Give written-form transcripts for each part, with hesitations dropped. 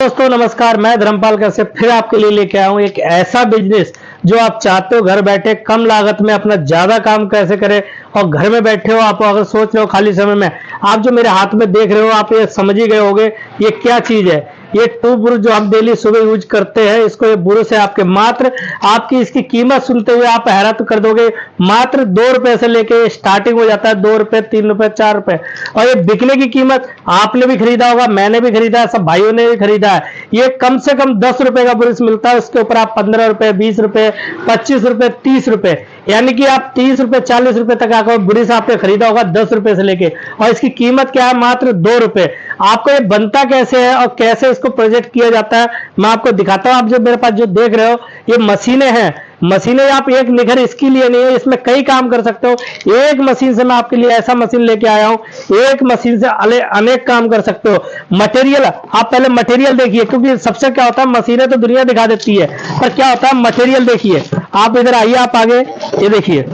दोस्तों नमस्कार, मैं धर्मपाल कश्यप फिर आपके लिए लेके आया हूँ एक ऐसा बिजनेस जो आप चाहते हो घर बैठे कम लागत में अपना ज्यादा काम कैसे करें। और घर में बैठे हो आप अगर सोच रहे हो खाली समय में, आप जो मेरे हाथ में देख रहे हो आप ये समझ ही गए होंगे ये क्या चीज है। ये टू ब्रुश जो हम डेली सुबह यूज करते हैं, इसको ये ब्रुश है आपके मात्र, आपकी इसकी कीमत सुनते हुए आप हैरान कर दोगे। मात्र 2 रुपए से लेके स्टार्टिंग हो जाता है, 2 रुपए 3 रुपए 4 रुपए। और ये बिकने की कीमत आपने भी खरीदा होगा, मैंने भी खरीदा है, सब भाइयों ने भी खरीदा है। ये कम से कम 10 रुपए का ब्रुश मिलता है, उसके ऊपर आप 15 रुपए 20 रुपए 25 रुपए 30 रुपए, यानी कि आप 30 रुपए 40 रुपए तक आकर ब्रुश आपने खरीदा होगा 10 रुपए से लेके। और इसकी कीमत क्या है? मात्र 2 रुपए। आपको ये बनता कैसे है और कैसे इसको प्रोजेक्ट किया जाता है मैं आपको दिखाता हूं। आप जो मेरे पास जो देख रहे हो ये मशीनें हैं। मशीनें आप एक निखर इसके लिए नहीं है, इसमें कई काम कर सकते हो। एक मशीन से मैं आपके लिए ऐसा मशीन लेके आया हूं, एक मशीन से अनेक काम कर सकते हो। मटेरियल, आप पहले मटेरियल देखिए, क्योंकि सबसे क्या होता है मशीनें तो दुनिया दिखा देती है, पर क्या होता है मटेरियल देखिए। आप इधर आइए, आप आगे ये देखिए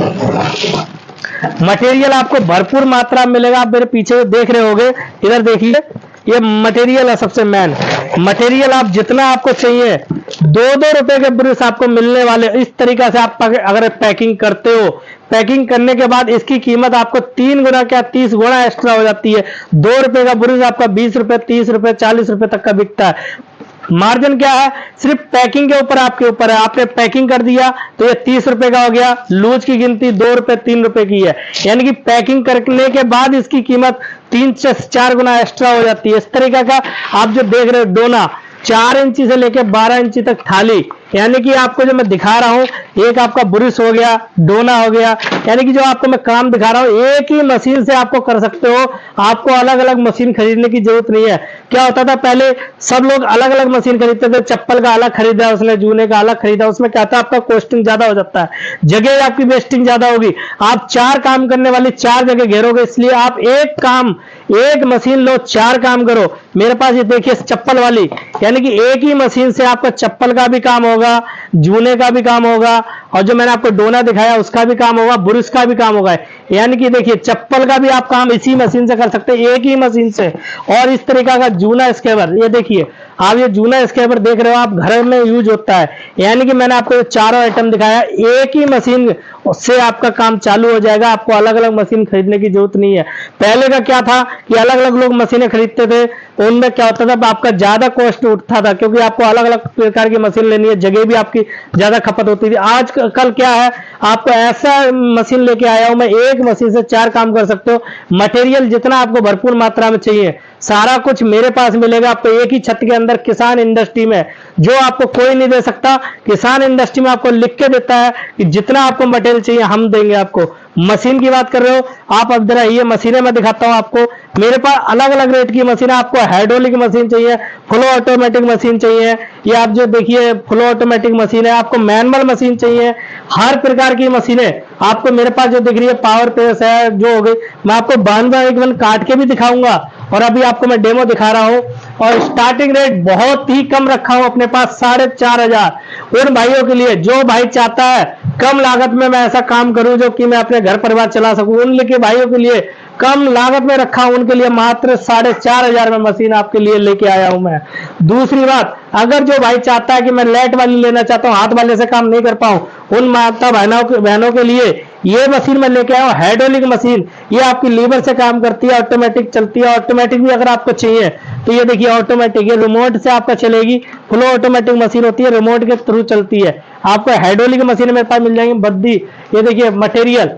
मटेरियल आपको भरपूर मात्रा में मिलेगा। आप मेरे पीछे देख रहे होंगे, इधर देखिए ये मटेरियल है। सबसे मेन मटेरियल आप जितना आपको चाहिए 2-2 रुपए के ब्रुश आपको मिलने वाले। इस तरीका से आप अगर पैकिंग करते हो, पैकिंग करने के बाद इसकी कीमत आपको 3 गुना क्या 30 गुना एक्स्ट्रा हो जाती है। 2 रुपए का ब्रुश आपका 20 रुपए 30 रुपए 40 रुपए तक का बिकता है। मार्जिन क्या है? सिर्फ पैकिंग के ऊपर आपके ऊपर है। आपने पैकिंग कर दिया तो ये 30 रुपए का हो गया। लूज की गिनती 2 रुपए 3 रुपए की है, यानी कि पैकिंग करने के बाद इसकी कीमत 3 से 4 गुना एक्स्ट्रा हो जाती है। इस तरीके का आप जो देख रहे हो डोना, 4 इंची से लेकर 12 इंची तक थाली, यानी कि आपको जो मैं दिखा रहा हूं, एक आपका ब्रुश हो गया, डोना हो गया, यानी कि जो आपको मैं काम दिखा रहा हूं एक ही मशीन से आपको कर सकते हो। आपको अलग अलग मशीन खरीदने की जरूरत नहीं है। क्या होता था पहले सब लोग अलग अलग मशीन खरीदते थे, चप्पल का अलग खरीदा उसने, जूने का अलग खरीदा, उसमें क्या था आपका कॉस्टिंग ज्यादा हो जाता है, जगह आपकी वेस्टिंग ज्यादा होगी। आप 4 काम करने वाली 4 जगह घेरोगे, इसलिए आप एक काम एक मशीन लो 4 काम करो। मेरे पास ये देखिए चप्पल वाली, यानी कि एक ही मशीन से आपका चप्पल का भी काम होगा, जूने का भी काम होगा, और जो मैंने आपको डोना दिखाया उसका भी काम होगा, ब्रुश का भी काम होगा। यानी कि देखिए चप्पल का भी आप काम इसी मशीन से कर सकते हैं, एक ही मशीन से। और इस तरीका का जूना स्क्रैबर, ये देखिए आप ये जूना स्क्रैबर देख रहे हो, आप घर में यूज होता है। यानी कि मैंने आपको ये चारों आइटम दिखाया, एक ही मशीन से आपका काम चालू हो जाएगा। आपको अलग अलग मशीन खरीदने की जरूरत नहीं है। पहले का क्या था कि अलग अलग लोग मशीनें खरीदते थे, उनमें क्या होता था आपका ज्यादा कॉस्ट उठता था, क्योंकि आपको अलग अलग प्रकार की मशीन लेनी है, जगह भी आपकी ज्यादा खपत होती थी। आज कल क्या है, आपको ऐसा मशीन लेके आया हूं मैं, एक मशीन से 4 काम कर सकते हो। मटेरियल जितना आपको भरपूर मात्रा में चाहिए सारा कुछ मेरे पास मिलेगा आपको एक ही छत के अंदर, किसान इंडस्ट्री में, जो आपको कोई नहीं दे सकता। किसान इंडस्ट्री में आपको लिख के देता है कि जितना आपको मटेरियल चाहिए हम देंगे आपको। मशीन की बात कर रहे हो आप, अब जरा ये मशीनें मैं दिखाता हूं आपको। मेरे पास अलग अलग रेट की मशीन है। आपको हाइड्रोलिक मशीन चाहिए, फुल ऑटोमेटिक मशीन चाहिए, ये आप जो देखिए फुल ऑटोमेटिक मशीन है। आपको मैनुअल मशीन चाहिए, हर प्रकार की मशीनें आपको मेरे पास जो दिख रही है, पावर प्रेस है जो हो गई, मैं आपको 1 काट के भी दिखाऊंगा, और अभी आपको मैं डेमो दिखा रहा हूं। और स्टार्टिंग रेट बहुत ही कम रखा हूं अपने पास, 4,500। उन भाइयों के लिए जो भाई चाहता है कम लागत में मैं ऐसा काम करूं जो कि मैं अपने घर परिवार चला सकूं, उन के भाइयों के लिए कम लागत में रखा हूं, उनके लिए मात्र 4,500 में मशीन आपके लिए लेके आया हूं मैं। दूसरी बात, अगर जो भाई चाहता है कि मैं लाइट वाली लेना चाहता हूं, हाथ वाले से काम नहीं कर पाऊं, उन माता बहनों के लिए ये मशीन मैं लेके आया हूं, हाइड्रोलिक मशीन। ये आपकी लीवर से काम करती है, ऑटोमेटिक चलती है। ऑटोमेटिक भी अगर आपको चाहिए तो ये देखिए ऑटोमेटिक, ये रिमोट से आपका चलेगी। फुल ऑटोमेटिक मशीन होती है, रिमोट के थ्रू चलती है। आपको हाइड्रोलिक मशीन मेरे पास मिल जाएंगी बद्दी। ये देखिए मटेरियल,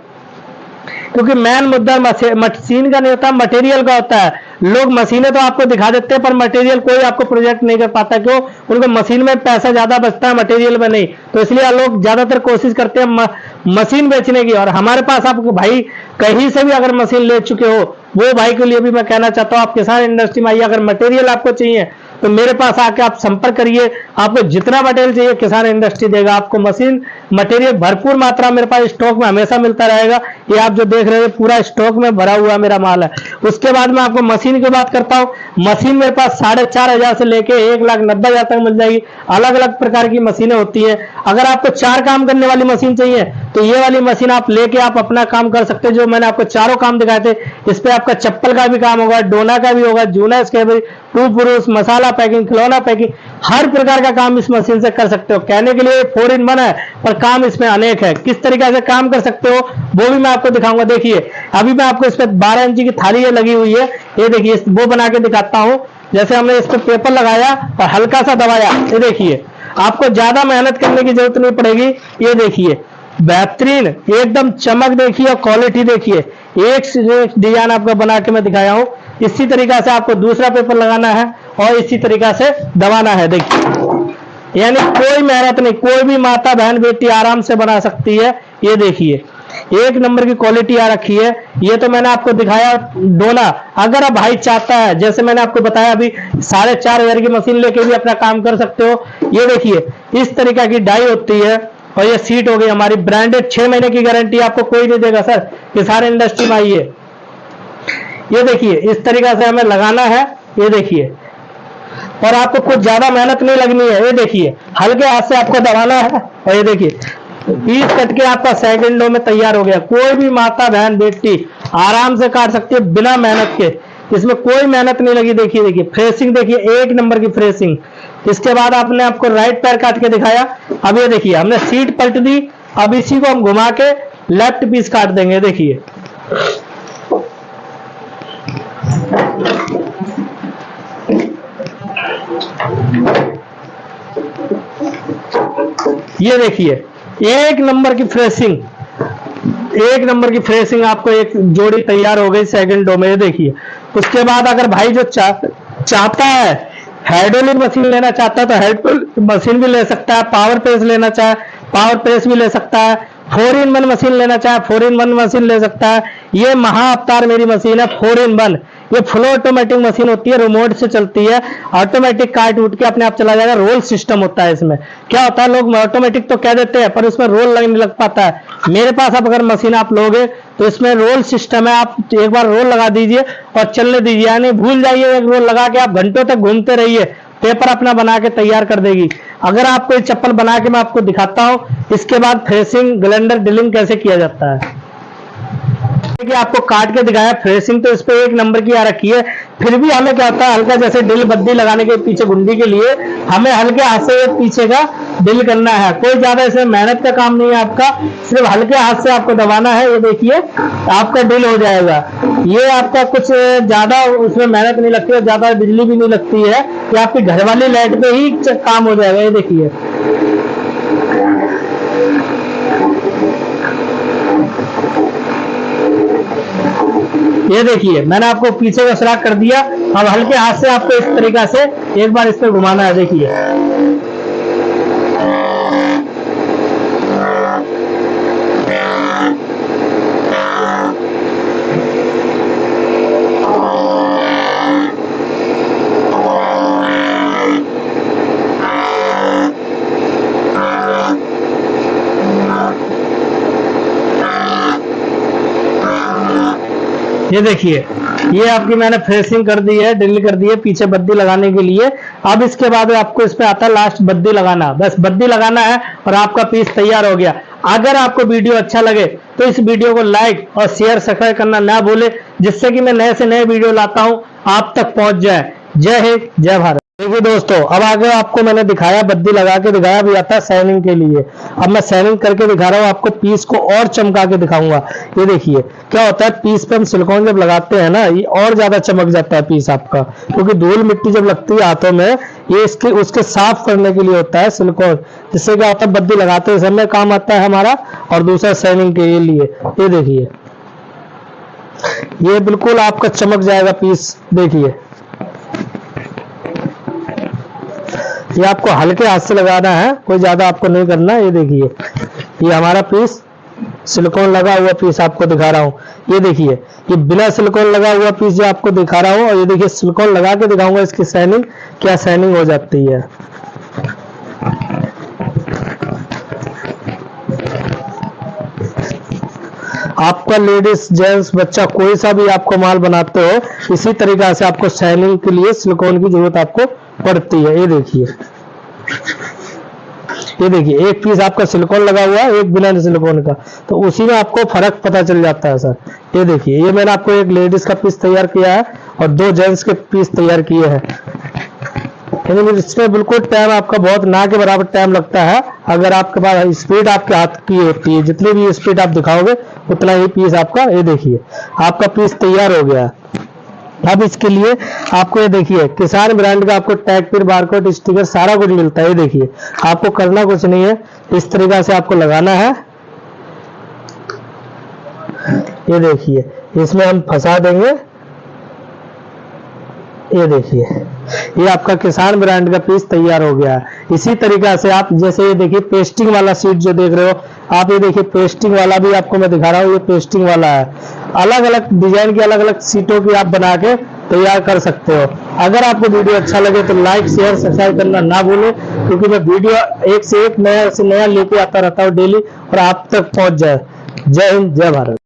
क्योंकि मेन मुद्दा मशीन का नहीं होता, मटेरियल का होता है। लोग मशीनें तो आपको दिखा देते हैं, पर मटेरियल कोई आपको प्रोजेक्ट नहीं कर पाता। क्यों? उनको मशीन में पैसा ज्यादा बचता है, मटेरियल में नहीं। तो इसलिए लोग ज्यादातर कोशिश करते हैं मशीन बेचने की। और हमारे पास आपको भाई कहीं से भी अगर मशीन ले चुके हो, वो भाई के लिए भी मैं कहना चाहता हूं, आप किसान इंडस्ट्री में आइए। अगर मटेरियल आपको चाहिए तो मेरे पास आके आप संपर्क करिए। आपको जितना मटेरियल चाहिए किसान इंडस्ट्री देगा आपको। मशीन मटेरियल भरपूर मात्रा मेरे पास स्टॉक में हमेशा मिलता रहेगा। ये आप जो देख रहे हैं पूरा स्टॉक में भरा हुआ मेरा माल है। उसके बाद मैं आपको मशीन की बात करता हूं। मशीन मेरे पास 4,500 से लेके 1,90,000 तक मिल जाएगी। अलग अलग प्रकार की मशीनें होती है। अगर आपको 4 काम करने वाली मशीन चाहिए तो ये वाली मशीन आप लेके आप अपना काम कर सकते हैं। जो मैंने आपको चारों काम दिखाए थे, इस पे आपका चप्पल का भी काम होगा, डोना का भी होगा, जूना स्क्रैपर, टू पुरुष, मसाला पैकिंग, खिलौना पैकिंग, हर प्रकार का काम इस मशीन से कर सकते हो। कहने के लिए 4 in 1 है, पर काम इसमें अनेक है। किस तरीके से काम कर सकते हो वो भी मैं आपको दिखाऊंगा। देखिए अभी मैं आपको इस पे 12 इंच की थाली ये लगी हुई है, ये देखिए वो बना के दिखाता हूँ। जैसे हमने इस पे पेपर लगाया और हल्का सा दबाया, ये देखिए आपको ज्यादा मेहनत करने की जरूरत नहीं पड़ेगी। ये देखिए बेहतरीन एकदम चमक देखिए और क्वालिटी देखिए, एक से एक डिजाइन आपको बना के मैं दिखाया हूं। इसी तरीका से आपको दूसरा पेपर लगाना है और इसी तरीका से दबाना है। देखिए यानी कोई मेहनत नहीं, कोई भी माता बहन बेटी आराम से बना सकती है। ये देखिए एक नंबर की क्वालिटी आ रखी है। ये तो मैंने आपको दिखाया डोना। अगर आप भाई चाहता है, जैसे मैंने आपको बताया अभी 4,500 की मशीन लेके भी अपना काम कर सकते हो। ये देखिए इस तरीका की डाई होती है और ये सीट हो गई हमारी ब्रांडेड, 6 महीने की गारंटी आपको कोई नहीं देगा सर, ये सारे इंडस्ट्री में आई है। ये देखिए इस तरीका से हमें लगाना है, ये देखिए, और आपको कुछ ज्यादा मेहनत नहीं लगनी है। ये देखिए हल्के हाथ से आपको दबाना है और ये देखिए पीस कट के आपका सेकंडों में तैयार हो गया। कोई भी माता बहन बेटी आराम से काट सकती है बिना मेहनत के, इसमें कोई मेहनत नहीं लगी। देखिए देखिए फ्रेसिंग देखिए एक नंबर की फ्रेसिंग। इसके बाद आपने आपको राइट पैर काट के दिखाया, अब ये देखिए हमने सीट पलट दी, अब इसी को हम घुमा के लेफ्ट पीस काट देंगे। देखिए ये देखिए एक नंबर की फ्रेसिंग, एक नंबर की फ्रेसिंग आपको एक जोड़ी तैयार हो गई सेकंडों में। ये देखिए उसके बाद अगर भाई जो चाहता है हाइड्रोलिक मशीन लेना चाहता है तो हाइड्रोलिक मशीन भी ले सकता है, पावर प्रेस लेना चाहे पावर प्रेस भी ले सकता है, 4 in 1 मशीन लेना चाहे 4 in 1 मशीन ले सकता है। ये महा अवतार मेरी मशीन है 4 in 1। ये फुल ऑटोमेटिक मशीन होती है, रिमोट से चलती है, ऑटोमेटिक काट उठ के अपने आप चला जाएगा। रोल सिस्टम होता है इसमें। क्या होता है लोग ऑटोमेटिक तो कह देते हैं पर उसमें रोल नहीं लग पाता है। मेरे पास अब अगर मशीन आप लोगे तो इसमें रोल सिस्टम है, आप एक बार रोल लगा दीजिए और चलने दीजिए, यानी भूल जाइए एक रोल लगा के आप घंटों तक घूमते रहिए, पेपर अपना बना के तैयार कर देगी। अगर आपको ये चप्पल बना के मैं आपको दिखाता हूं, इसके बाद फ्रेसिंग ग्लेंडर ड्रिलिंग कैसे किया जाता है। कि आपको काट के दिखाया, फ्रेसिंग तो इस पे एक नंबर की आ रखी है। फिर भी हमें क्या होता है हल्का जैसे ड्रिल बद्दी लगाने के पीछे गुंडी के लिए हमें हल्के हाथ से पीछे का ड्रिल करना है। कोई ज्यादा इसमें मेहनत का काम नहीं है आपका, सिर्फ हल्के हाथ से आपको दबाना है। ये देखिए आपका ड्रिल हो जाएगा। ये आपका कुछ ज्यादा उसमें मेहनत नहीं लगती है, ज्यादा बिजली भी नहीं लगती है, ये आपकी घर वाली लाइट पे ही काम हो जाएगा। ये देखिए ये देखिए मैंने आपको पीछे का सुराख कर दिया। अब हल्के हाथ से आपको इस तरीका से एक बार इस पे घुमाना है। देखिए ये देखिए ये आपकी मैंने फ्रेसिंग कर दी है, ड्रिल कर दी है पीछे बद्दी लगाने के लिए। अब इसके बाद आपको इस पे आता है लास्ट बद्दी लगाना, बस बद्दी लगाना है और आपका पीस तैयार हो गया। अगर आपको वीडियो अच्छा लगे तो इस वीडियो को लाइक और शेयर सब्सक्राइब करना ना भूले, जिससे कि मैं नए से नए वीडियो लाता हूं आप तक पहुंच जाए। जय हिंद जय भारत। देखिए दोस्तों अब आगे आपको मैंने दिखाया, बद्दी लगा के दिखाया, अभी आता है शाइनिंग के लिए। अब मैं शाइनिंग करके दिखा रहा हूँ आपको, पीस को और चमका के दिखाऊंगा। ये देखिए क्या होता है पीस पे हम सिलिकॉन जब लगाते हैं ना, ये और ज्यादा चमक जाता है पीस आपका, क्योंकि धूल मिट्टी जब लगती है हाथों में, ये इसके उसके साफ करने के लिए होता है सिलिकॉन। जिससे क्या होता है बद्दी लगाते समय काम आता है हमारा, और दूसरा शाइनिंग के लिए। ये देखिए ये बिल्कुल आपका चमक जाएगा पीस। देखिए ये आपको हल्के हाथ से लगाना है, कोई ज्यादा आपको नहीं करना। ये देखिए ये हमारा पीस सिलिकॉन लगा हुआ पीस आपको दिखा रहा हूँ। ये देखिए ये बिना सिलिकॉन लगा हुआ पीस जो आपको दिखा रहा हूँ, और ये देखिए सिलिकॉन लगा के दिखाऊंगा इसकी शाइनिंग, क्या शाइनिंग हो जाती है। आपका लेडीज जेंट्स बच्चा कोई सा भी आपको माल बनाते हो, इसी तरीका से आपको शाइनिंग के लिए सिलिकॉन की जरूरत आपको पड़ती है। ये देखिए ये देखिए एक पीस आपका सिलिकॉन लगा हुआ है, एक बिना सिलिकॉन का, तो उसी में आपको फर्क पता चल जाता है सर। ये देखिए ये मैंने आपको एक लेडीज का पीस तैयार किया है और 2 जेंट्स के पीस तैयार किए हैं। इसमें बिल्कुल टाइम आपका बहुत ना के बराबर टाइम लगता है। अगर आपके पास स्पीड आपके हाथ की होती है, जितनी भी स्पीड आप दिखाओगे उतना ही पीस आपका, ये देखिए आपका पीस तैयार हो गया। अब इसके लिए आपको ये देखिए किसान ब्रांड का आपको टैग, फिर बारकोड, स्टिकर सारा कुछ मिलता है। ये देखिए आपको करना कुछ नहीं है, इस तरीका से आपको लगाना है। ये देखिए इसमें हम फंसा देंगे। ये देखिए ये आपका किसान ब्रांड का पीस तैयार हो गया है। इसी तरीका से आप जैसे ये देखिए पेस्टिंग वाला सीट जो देख रहे हो आप, ये देखिए पेस्टिंग वाला भी आपको मैं दिखा रहा हूँ। ये पेस्टिंग वाला है, अलग अलग डिजाइन की अलग अलग सीटों की आप बना के तैयार कर सकते हो। अगर आपको वीडियो अच्छा लगे तो लाइक, शेयर, सब्सक्राइब करना ना भूलें, क्योंकि मैं वीडियो एक से एक नया लेके आता रहता हूँ डेली और आप तक पहुंच जाए। जय हिंद, जय भारत।